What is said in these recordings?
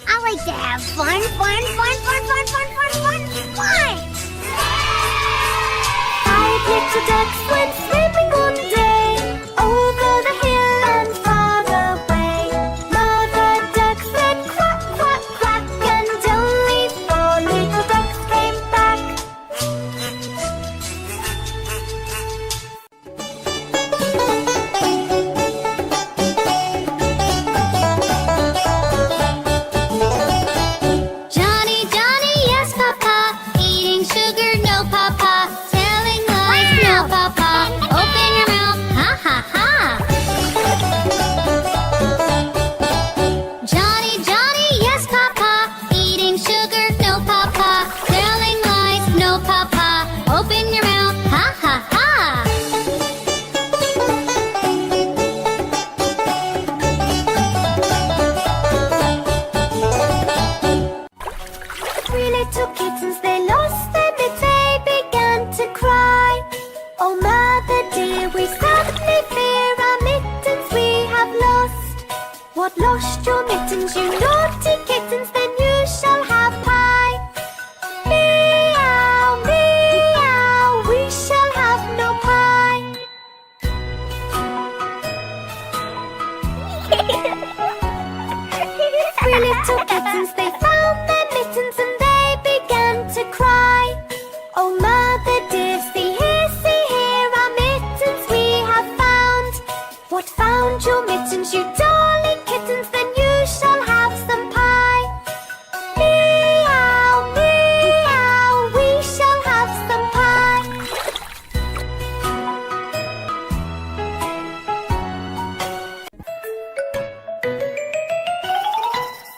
I like to have fun. Five little ducks went swimming one day over the hill and far away. Mother duck said quack, quack, quack, and only four little ducks came back. Johnny, Johnny, yes, Papa. Eating sugar, no, Papa. Telling lies, no, Papa. Open your mouth, ha, ha, ha. Johnny, Johnny, yes, Papa. Eating sugar, no, Papa. Telling lies, no, Papa. Open your mouth, ha, ha, ha. Three little kittens, they lost their mitts, they began to cry. Oh, mother dear, we sadly fear our mittens we have lost. What, lost your mittens, you naughty kittens? Then you shall have pie. Meow, meow, we shall have no pie. Three little kittens, they found their mittens and they began to cry. Oh, mother dear, see here, our mittens we have found. What, found your mittens, you darling kittens? Then you shall have some pie. Meow, meow, we shall have some pie.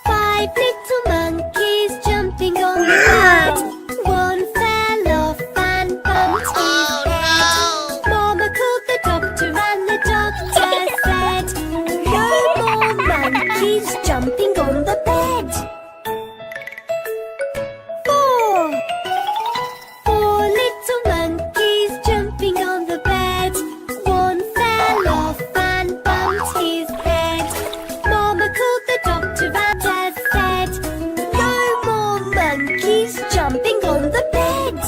Five little monkeys jumping on the bed. One fell off and bumped his head. Mama called the doctor and the doctor said, no more monkeys jumping on the bed. Four little monkeys jumping on the bed. One fell off and bumped his head. Mama called the doctor and said, no more monkeys jumping on the bed.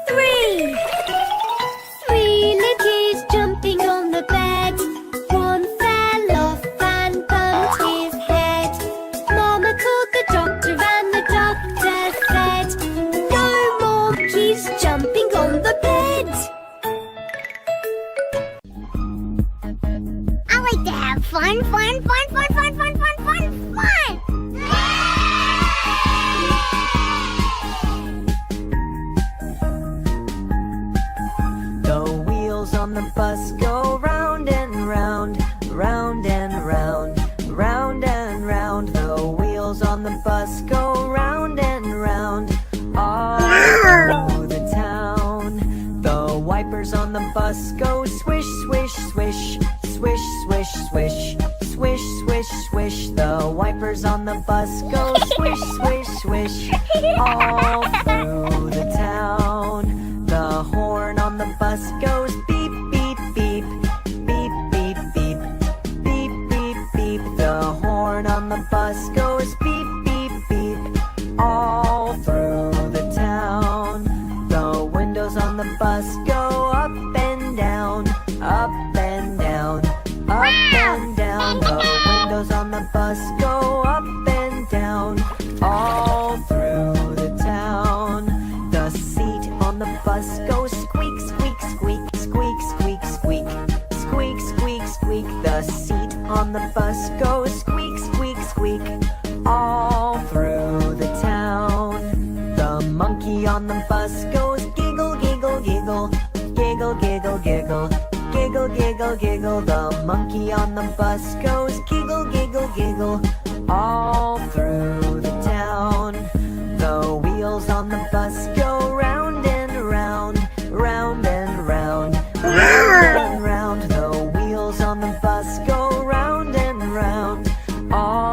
Three little kids jumping on the bed. One fell off and bumped his head. Mama called the doctor and the doctor said, no more monkeys jumping on the bed. I like to have fun. The wheels on the bus go round and round, round and round, round and round. The wheels on the bus go round and round, all through the town. The wipers on the bus go swish, swish, swish, swish, swish, swish, swish, swish, swish. The wipers on the bus go swish, swish, swish, all through the town. The horn on the bus goes beep, beep, beep, beep, beep, beep, beep, beep, beep. The horn on the bus goes beep, beep, beep, all through the town. The windows on the bus go up and down, up and down, up and down. The windows on the bus go up and down, all through the town. The seat on the bus goes squeak, squeak, squeak, squeak, squeak, squeak, squeak, squeak, squeak. The seat on the bus goes squeak, squeak, squeak, all through the town. The monkey on the bus goes giggle, giggle, giggle, giggle, giggle, giggle, giggle, giggle, giggle. The monkey on the bus goes giggle, giggle, giggle, all through the town. The wheels on the bus go round and round, round and round, round and round. The wheels on the bus go round and round, all